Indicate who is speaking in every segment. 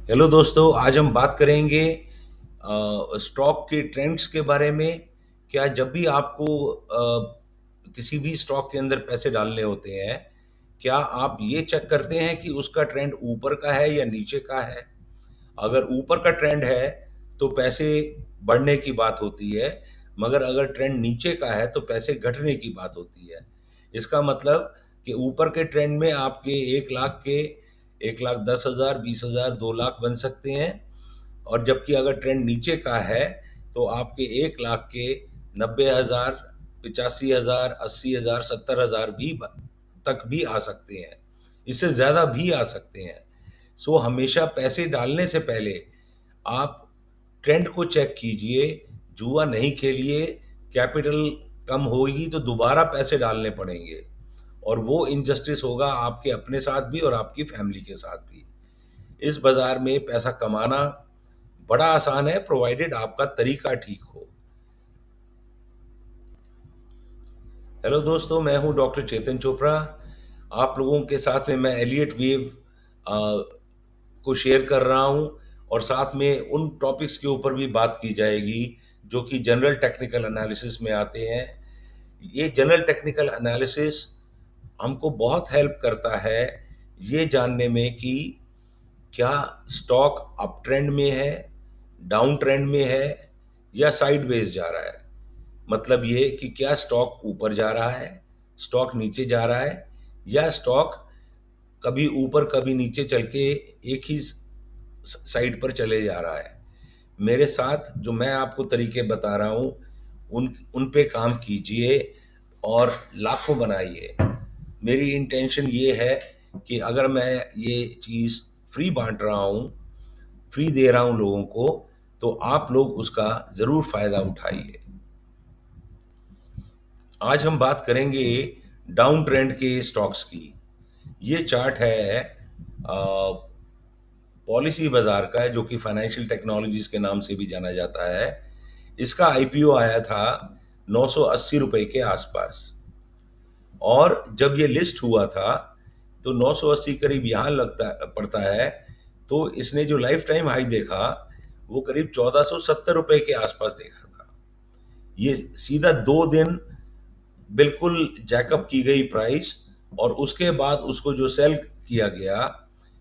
Speaker 1: Hello दोस्तों, आज हम बात करेंगे स्टॉक के ट्रेंड्स के बारे में। क्या जब भी आपको किसी भी स्टॉक के अंदर पैसे डालने होते हैं, क्या आप ये चेक करते हैं कि उसका ट्रेंड ऊपर का है या नीचे का है? अगर ऊपर का ट्रेंड है तो पैसे बढ़ने की बात होती है, मगर अगर ट्रेंड नीचे का है तो पैसे घटने की बात होती है। इसका मतलब कि ऊपर के ट्रेंड में आपके 1 लाख के 1,10,000, 20,000, 2 लाख बन सकते हैं, और जबकि अगर ट्रेंड नीचे का है तो आपके 1 लाख के 90,000, 85,000, 80,000, 70,000 भी तक भी आ सकते हैं। इससे ज़्यादा भी आ सकते हैं। सो हमेशा पैसे डालने से पहले आप ट्रेंड को चेक कीजिए। जुआ नहीं खेलिए। कैपिटल कम होगी तो दोबारा पैसे डालने पड़ेंगे, और वो इनजस्टिस होगा आपके अपने साथ भी और आपकी फैमिली के साथ भी। इस बाजार में पैसा कमाना बड़ा आसान है, प्रोवाइडेड आपका तरीका ठीक हो। हेलो दोस्तों, मैं हूं डॉक्टर चेतन चोपड़ा। आप लोगों के साथ में मैं एलियट वेव को शेयर कर रहा हूं, और साथ में उन टॉपिक्स के ऊपर भी बात की जाएगी जो कि जनरल टेक्निकल एनालिसिस में आते हैं। ये जनरल टेक्निकल एनालिसिस हमको बहुत हेल्प करता है ये जानने में कि क्या स्टॉक अप ट्रेंड में है, डाउन ट्रेंड में है, या साइडवेज जा रहा है। मतलब ये कि क्या स्टॉक ऊपर जा रहा है, स्टॉक नीचे जा रहा है, या स्टॉक कभी ऊपर कभी नीचे चल के एक ही साइड पर चले जा रहा है। मेरे साथ जो मैं आपको तरीके बता रहा हूँ, उन उन पे काम कीजिए और लाखों बनाइए। मेरी इंटेंशन ये है कि अगर मैं ये चीज़ फ्री बांट रहा हूँ, फ्री दे रहा हूँ लोगों को, तो आप लोग उसका ज़रूर फ़ायदा उठाइए। आज हम बात करेंगे डाउन ट्रेंड के स्टॉक्स की। ये चार्ट है पॉलिसी बाजार का है, जो कि फाइनेंशियल टेक्नोलॉजीज के नाम से भी जाना जाता है। इसका आईपीओ आया था 980 रुपए के आसपास, और जब ये लिस्ट हुआ था तो 980 करीब यहाँ लगता पड़ता है। तो इसने जो लाइफ टाइम हाई देखा वो करीब 1470 रुपए के आसपास देखा था। ये सीधा 2 दिन बिल्कुल जैकअप की गई प्राइस, और उसके बाद उसको जो सेल किया गया,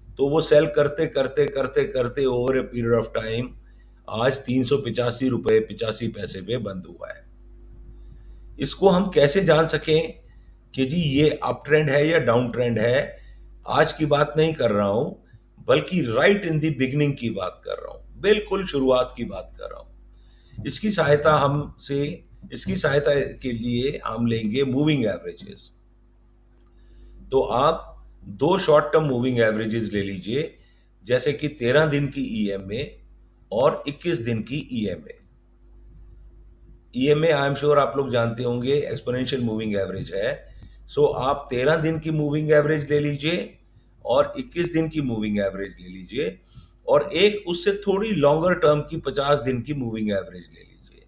Speaker 1: तो वो सेल करते करते करते करते over a period of time आज 385 रुपए 85 पैसे पे बंद हुआ है। इसको हम कैसे जान सकें कि जी ये अप ट्रेंड है या डाउन ट्रेंड है? आज की बात नहीं कर रहा हूं, बल्कि राइट इन द बिगिनिंग की बात कर रहा हूं, बिल्कुल शुरुआत की बात कर रहा हूं। इसकी सहायता के लिए हम लेंगे मूविंग एवरेजेस। तो आप दो शॉर्ट टर्म मूविंग एवरेजेस ले लीजिए, जैसे कि 13 दिन की ईएमए और 21 दिन की EMA. EMA I am sure आप लोग जानते होंगे, एक्सपोनेंशियल मूविंग एवरेज है। सो आप 13 दिन की मूविंग एवरेज ले लीजिए और 21 दिन की मूविंग एवरेज ले लीजिए, और एक उससे थोड़ी लॉन्गर टर्म की 50 दिन की मूविंग एवरेज ले लीजिए।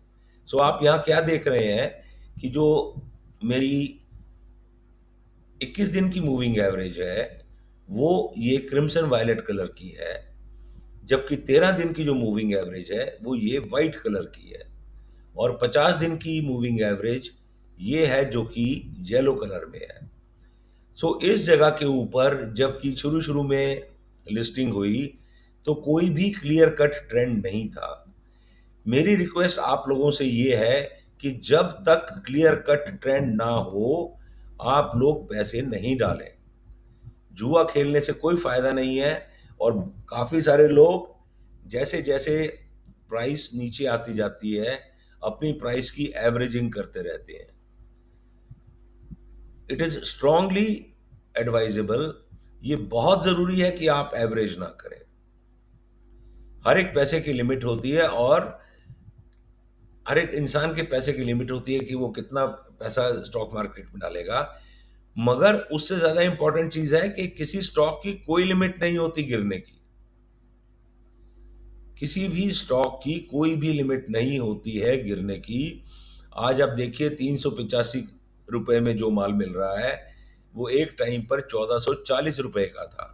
Speaker 1: सो आप यहाँ क्या देख रहे हैं कि जो मेरी 21 दिन की मूविंग एवरेज है वो ये क्रिम्सन वायलेट कलर की है, जबकि 13 दिन की जो मूविंग एवरेज है वो ये वाइट कलर की है, और 50 दिन की मूविंग एवरेज ये है जो कि येलो कलर में है। सो इस जगह के ऊपर जबकि शुरू शुरू में लिस्टिंग हुई तो कोई भी क्लियर कट ट्रेंड नहीं था। मेरी रिक्वेस्ट आप लोगों से ये है कि जब तक क्लियर कट ट्रेंड ना हो आप लोग पैसे नहीं डालें। जुआ खेलने से कोई फायदा नहीं है, और काफी सारे लोग जैसे जैसे प्राइस नीचे आती जाती है अपनी प्राइस की एवरेजिंग करते रहते हैं। इट इज स्ट्रांगली एडवाइजेबल, ये बहुत जरूरी है कि आप एवरेज ना करें। हर एक पैसे की लिमिट होती है, और हर एक इंसान के पैसे की लिमिट होती है कि वो कितना पैसा स्टॉक मार्केट में डालेगा। मगर उससे ज्यादा इंपॉर्टेंट चीज है कि किसी स्टॉक की कोई लिमिट नहीं होती गिरने की। किसी भी स्टॉक की कोई भी लिमिट नहीं होती है गिरने की। आज आप देखिए 385 रुपए में जो माल मिल रहा है वो एक टाइम पर 1440 रुपए का था।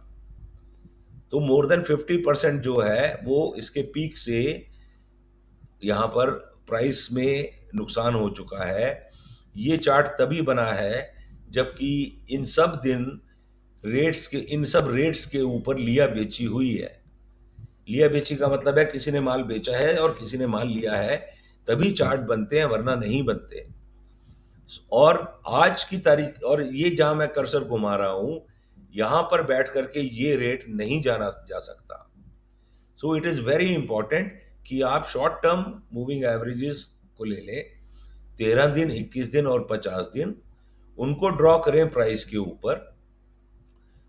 Speaker 1: तो मोर देन 50% जो है वो इसके पीक से यहाँ पर प्राइस में नुकसान हो चुका है। ये चार्ट तभी बना है जबकि इन सब रेट्स के ऊपर लिया बेची हुई है। लिया बेची का मतलब है किसी ने माल बेचा है और किसी ने माल लिया है, तभी चार्ट बनते हैं, वरना नहीं बनते। और आज की तारीख, और ये जहां मैं कर्सर घुमा रहा हूं, यहां पर बैठ करके ये रेट नहीं जाना जा सकता। So it is very important कि आप शॉर्ट टर्म मूविंग एवरेजेस को ले लें, 13 दिन, 21 दिन और 50 दिन, उनको ड्रॉ करें प्राइस के ऊपर,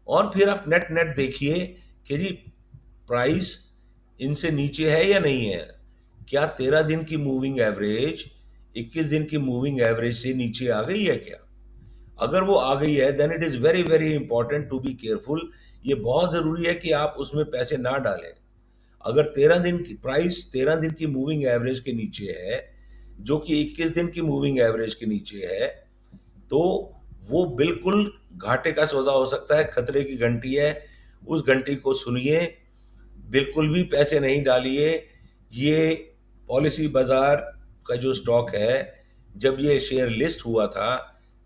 Speaker 1: और फिर आप नेट नेट देखिए कि जी प्राइस इनसे नीचे है या नहीं है। क्या 13 दिन की मूविंग एवरेज 21 दिन की मूविंग एवरेज से नीचे आ गई है क्या? अगर वो आ गई है, then it is very very important to be careful. ये बहुत जरूरी है कि आप उसमें पैसे ना डालें। अगर 13 दिन की प्राइस 13 दिन की मूविंग एवरेज के नीचे है, जो कि 21 दिन की मूविंग एवरेज के नीचे है, तो वो बिल्कुल घाटे का सौदा हो सकता है, खतरे की घंटी है। उस घंटी को सुनिए, बिल्कुल भी पैसे नहीं डालिए। ये पॉलिसी बाजार का जो स्टॉक है, जब ये शेयर लिस्ट हुआ था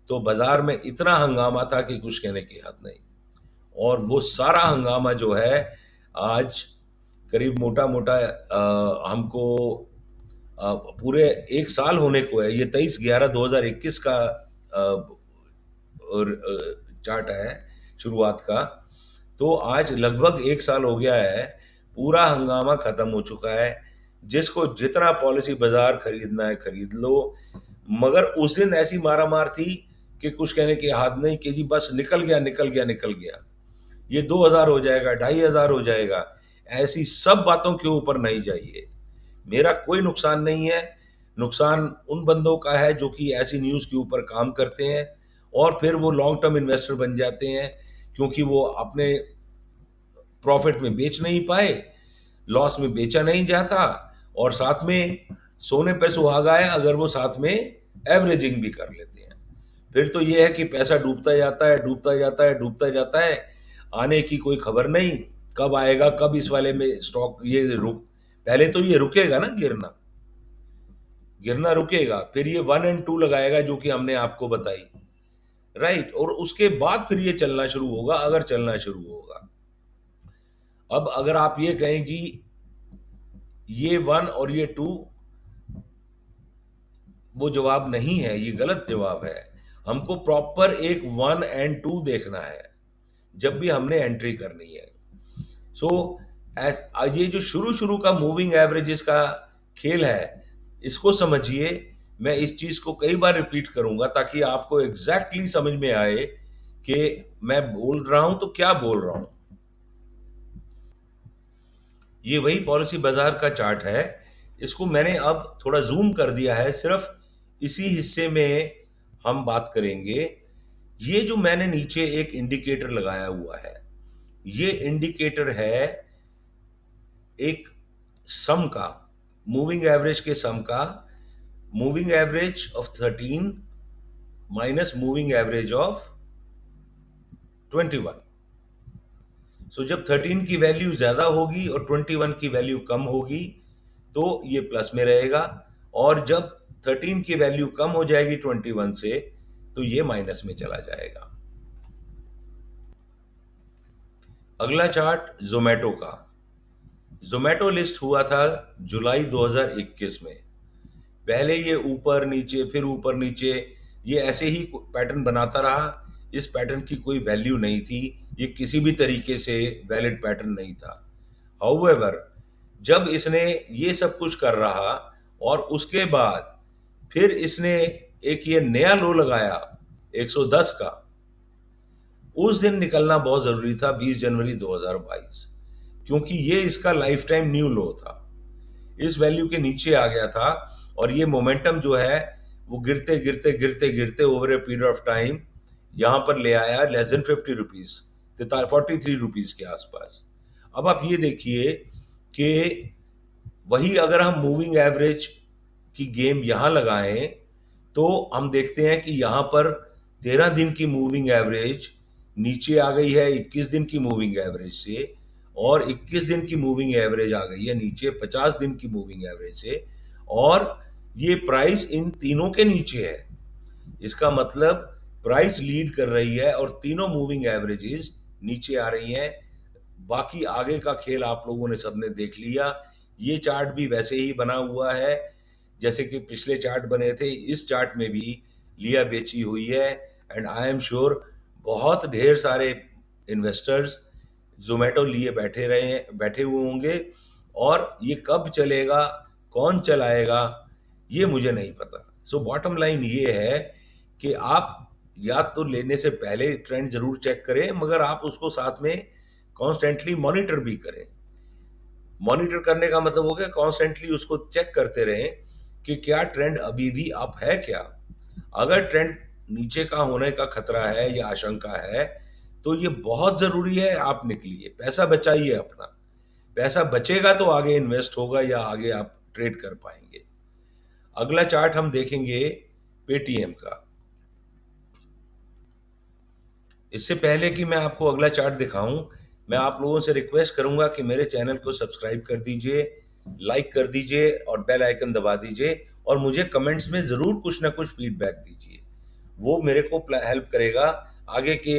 Speaker 1: तो बाजार में इतना हंगामा था कि कुछ कहने की हद नहीं। और वो सारा हंगामा जो है आज करीब मोटा मोटा हमको पूरे 1 साल होने को है। ये 23/11/2021 का और चार्ट है शुरुआत का। तो आज लगभग 1 साल हो गया है, पूरा हंगामा खत्म हो चुका है। जिसको जितना पॉलिसी बाजार खरीदना है खरीद लो, मगर उस दिन ऐसी मारामार थी कि कुछ कहने की हाथ नहीं, कि जी बस निकल गया निकल गया निकल गया, ये 2,000 हो जाएगा, 2,500 हो जाएगा। ऐसी सब बातों के ऊपर नहीं जाइए। मेरा कोई नुकसान नहीं है, नुकसान उन बंदों का है जो कि ऐसी न्यूज़ के ऊपर काम करते हैं और फिर वो लॉन्ग टर्म इन्वेस्टर बन जाते हैं, क्योंकि वो अपने प्रॉफिट में बेच नहीं पाए, लॉस में बेचा नहीं जाता, और साथ में सोने पे सुहागा है अगर वो साथ में एवरेजिंग भी कर लेते हैं। फिर तो ये है कि पैसा डूबता जाता है, डूबता जाता है, डूबता जाता है, आने की कोई खबर नहीं, कब आएगा, कब इस वाले में स्टॉक ये रुक, पहले तो ये रुकेगा ना, गिरना गिरना रुकेगा, फिर ये 1 और 2 लगाएगा जो कि हमने आपको बताई, राइट, और उसके बाद फिर ये चलना शुरू होगा, अगर चलना शुरू होगा। अब अगर आप ये कहें जी ये 1 और ये 2, वो जवाब नहीं है, ये गलत जवाब है। हमको प्रॉपर एक 1 और 2 देखना है जब भी हमने एंट्री करनी है। सो ये जो शुरू शुरू का मूविंग एवरेजेस का खेल है, इसको समझिए। मैं इस चीज को कई बार रिपीट करूंगा ताकि आपको एग्जैक्टली समझ में आए कि मैं बोल रहा हूं तो क्या बोल रहा हूं। ये वही पॉलिसी बाजार का चार्ट है। इसको मैंने अब थोड़ा जूम कर दिया है, सिर्फ इसी हिस्से में हम बात करेंगे। ये जो मैंने नीचे एक इंडिकेटर लगाया हुआ है, ये इंडिकेटर है एक सम का, मूविंग एवरेज के सम का, moving average of 13 minus moving average of 21। सो जब 13 की वैल्यू ज्यादा होगी और 21 की वैल्यू कम होगी तो ये प्लस में रहेगा, और जब 13 की वैल्यू कम हो जाएगी 21 से तो ये माइनस में चला जाएगा। अगला चार्ट जोमेटो का। जोमेटो लिस्ट हुआ था जुलाई 2021 में। पहले ये ऊपर नीचे, फिर ऊपर नीचे, ये ऐसे ही पैटर्न बनाता रहा। इस पैटर्न की कोई वैल्यू नहीं थी, ये किसी भी तरीके से वैलिड पैटर्न नहीं था। हाउएवर, जब इसने ये सब कुछ कर रहा और उसके बाद फिर इसने एक ये नया लो लगाया 110 का, उस दिन निकलना बहुत जरूरी था, 20 जनवरी 2022, क्योंकि ये इसका लाइफ टाइम न्यू लो था। इस वैल्यू के नीचे आ गया था और ये मोमेंटम जो है वो गिरते गिरते गिरते गिरते over a period of time यहां पर ले आया लेस देन 50 रुपीज, 43 रुपीज के आसपास। अब आप ये देखिए कि वही अगर हम मूविंग एवरेज की गेम यहां लगाएं तो हम देखते हैं कि यहां पर 13 दिन की मूविंग एवरेज नीचे आ गई है 21 दिन की मूविंग एवरेज से, और 21 दिन की मूविंग एवरेज आ गई है नीचे 50 दिन की मूविंग एवरेज से, और ये प्राइस इन तीनों के नीचे है। इसका मतलब प्राइस लीड कर रही है और तीनों मूविंग एवरेजेस नीचे आ रही हैं। बाकी आगे का खेल आप लोगों ने सबने देख लिया। ये चार्ट भी वैसे ही बना हुआ है जैसे कि पिछले चार्ट बने थे। इस चार्ट में भी लिया बेची हुई है, एंड आई एम श्योर बहुत ढेर सारे इन्वेस्टर्स जोमेटो लिए बैठे हुए होंगे, और ये कब चलेगा, कौन चलाएगा, ये मुझे नहीं पता। सो बॉटम लाइन ये है कि आप या तो लेने से पहले ट्रेंड जरूर चेक करें, मगर आप उसको साथ में कॉन्स्टेंटली मॉनिटर भी करें। मॉनिटर करने का मतलब हो गया कॉन्स्टेंटली उसको चेक करते रहें कि क्या ट्रेंड अभी भी अप है क्या। अगर ट्रेंड नीचे का होने का खतरा है या आशंका है, तो ये बहुत जरूरी है आप निकलिए, पैसा बचाइए अपना। पैसा बचेगा तो आगे इन्वेस्ट होगा या आगे आप ट्रेड कर पाएंगे। अगला चार्ट हम देखेंगे पेटीएम का। इससे पहले कि मैं आपको अगला चार्ट दिखाऊं, मैं आप लोगों से रिक्वेस्ट करूंगा कि मेरे चैनल को सब्सक्राइब कर दीजिए, लाइक कर दीजिए और बेल आइकन दबा दीजिए, और मुझे कमेंट्स में ज़रूर कुछ ना कुछ फीडबैक दीजिए। वो मेरे को हेल्प करेगा आगे के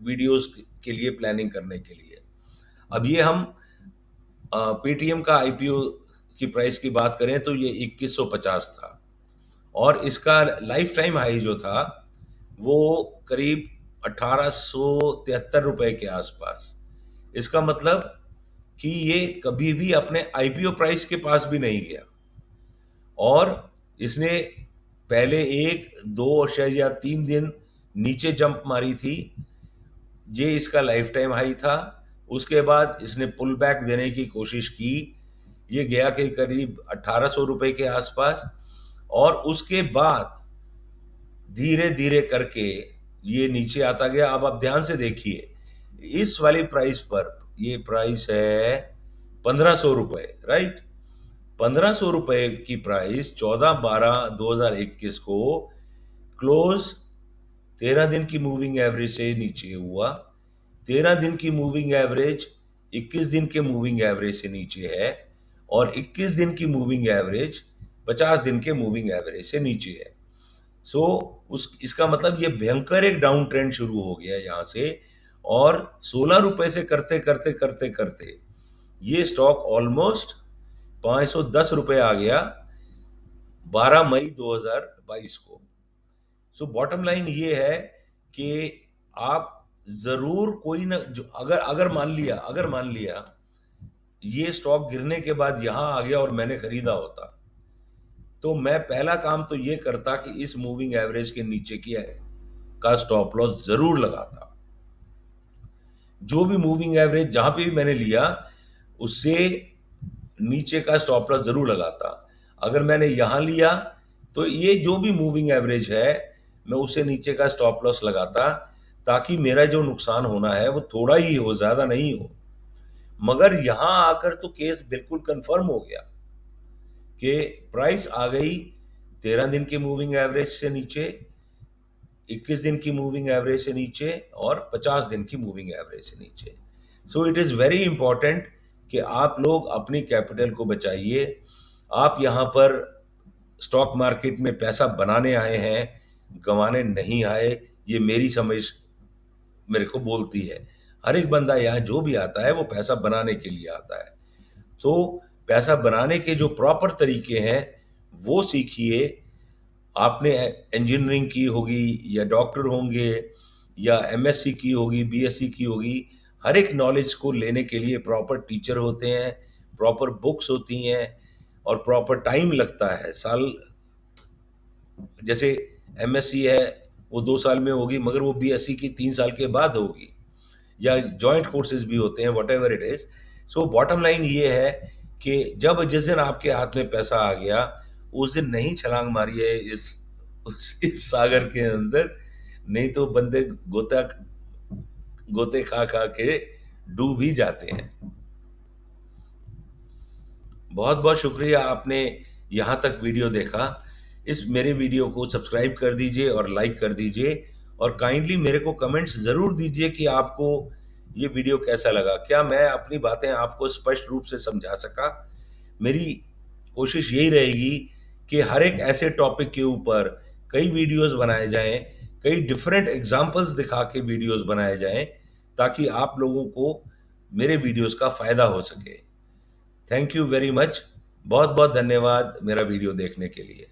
Speaker 1: वीडियोस के लिए प्लानिंग करने के लिए। अब ये हम पेटीएम का आईपीओ की प्राइस की बात करें तो ये 2150 था, और इसका लाइफ टाइम हाई जो था वो करीब 1873 रुपए के आसपास। इसका मतलब कि ये कभी भी अपने आईपीओ प्राइस के पास भी नहीं गया, और इसने पहले 1, 2 या 3 दिन नीचे जंप मारी थी। ये इसका लाइफ टाइम हाई था। उसके बाद इसने पुल बैक देने की कोशिश की, ये गया कि करीब 1800 रुपए के आसपास, और उसके बाद धीरे धीरे करके ये नीचे आता गया। अब आप ध्यान से देखिए, इस वाली प्राइस पर ये प्राइस है 1500 रुपए, राइट। 1500 रुपए की प्राइस 14/12/2021 को क्लोज 13 दिन की मूविंग एवरेज से नीचे हुआ। 13 दिन की मूविंग एवरेज 21 दिन के मूविंग एवरेज से नीचे है, और 21 दिन की मूविंग एवरेज 50 दिन के मूविंग एवरेज से नीचे है। सो उस इसका मतलब ये भयंकर एक डाउन ट्रेंड शुरू हो गया यहाँ से, और 16 रुपए से करते करते करते करते ये स्टॉक ऑलमोस्ट 510 रुपए आ गया 12 मई 2022 को। सो बॉटम लाइन ये है कि आप जरूर कोई ना, जो अगर मान लिया ये स्टॉक गिरने के बाद यहां आ गया और मैंने खरीदा होता, तो मैं पहला काम तो ये करता कि इस मूविंग एवरेज के नीचे की का स्टॉप लॉस जरूर लगाता। जो भी मूविंग एवरेज जहां पे भी मैंने लिया उससे नीचे का स्टॉप लॉस जरूर लगाता। अगर मैंने यहां लिया तो ये जो भी मूविंग एवरेज है मैं उससे नीचे का स्टॉप लॉस लगाता, ताकि मेरा जो नुकसान होना है वो थोड़ा ही हो, ज्यादा नहीं हो। मगर यहां आकर तो केस बिल्कुल कंफर्म हो गया कि प्राइस आ गई 13 दिन की मूविंग एवरेज से नीचे, 21 दिन की मूविंग एवरेज से नीचे, और 50 दिन की मूविंग एवरेज से नीचे। So it is very important कि आप लोग अपनी कैपिटल को बचाइए। आप यहाँ पर स्टॉक मार्केट में पैसा बनाने आए हैं, गंवाने नहीं आए। ये मेरी समझ मेरे को बोलती है। हर एक बंदा यहाँ जो भी आता है वो पैसा बनाने के लिए आता है। तो पैसा बनाने के जो प्रॉपर तरीके हैं वो सीखिए। आपने इंजीनियरिंग की होगी या डॉक्टर होंगे या एमएससी की होगी, बीएससी की होगी, हर एक नॉलेज को लेने के लिए प्रॉपर टीचर होते हैं, प्रॉपर बुक्स होती हैं, और प्रॉपर टाइम लगता है। साल जैसे एमएससी है वो 2 साल में होगी, मगर वो बीएससी की 3 साल के बाद होगी, या जॉइंट कोर्सेज भी होते हैं, what ever it is. So bottom line ये है कि जिस दिन आपके हाथ में पैसा आ गया उस दिन नहीं छलांग मारिए इस सागर के अंदर, नहीं तो बंदे गोते खा खा के डूब ही जाते हैं। बहुत बहुत शुक्रिया आपने यहाँ तक वीडियो देखा। इस मेरे वीडियो को सब्सक्राइब कर दीजिए और लाइक कर दीजिए, और काइंडली मेरे को कमेंट्स ज़रूर दीजिए कि आपको ये वीडियो कैसा लगा, क्या मैं अपनी बातें आपको स्पष्ट रूप से समझा सका। मेरी कोशिश यही रहेगी कि हर एक ऐसे टॉपिक के ऊपर कई वीडियोस बनाए जाएं, कई डिफरेंट एग्जांपल्स दिखा के वीडियोस बनाए जाएं, ताकि आप लोगों को मेरे वीडियोस का फायदा हो सके। Thank you very much. बहुत बहुत धन्यवाद मेरा वीडियो देखने के लिए।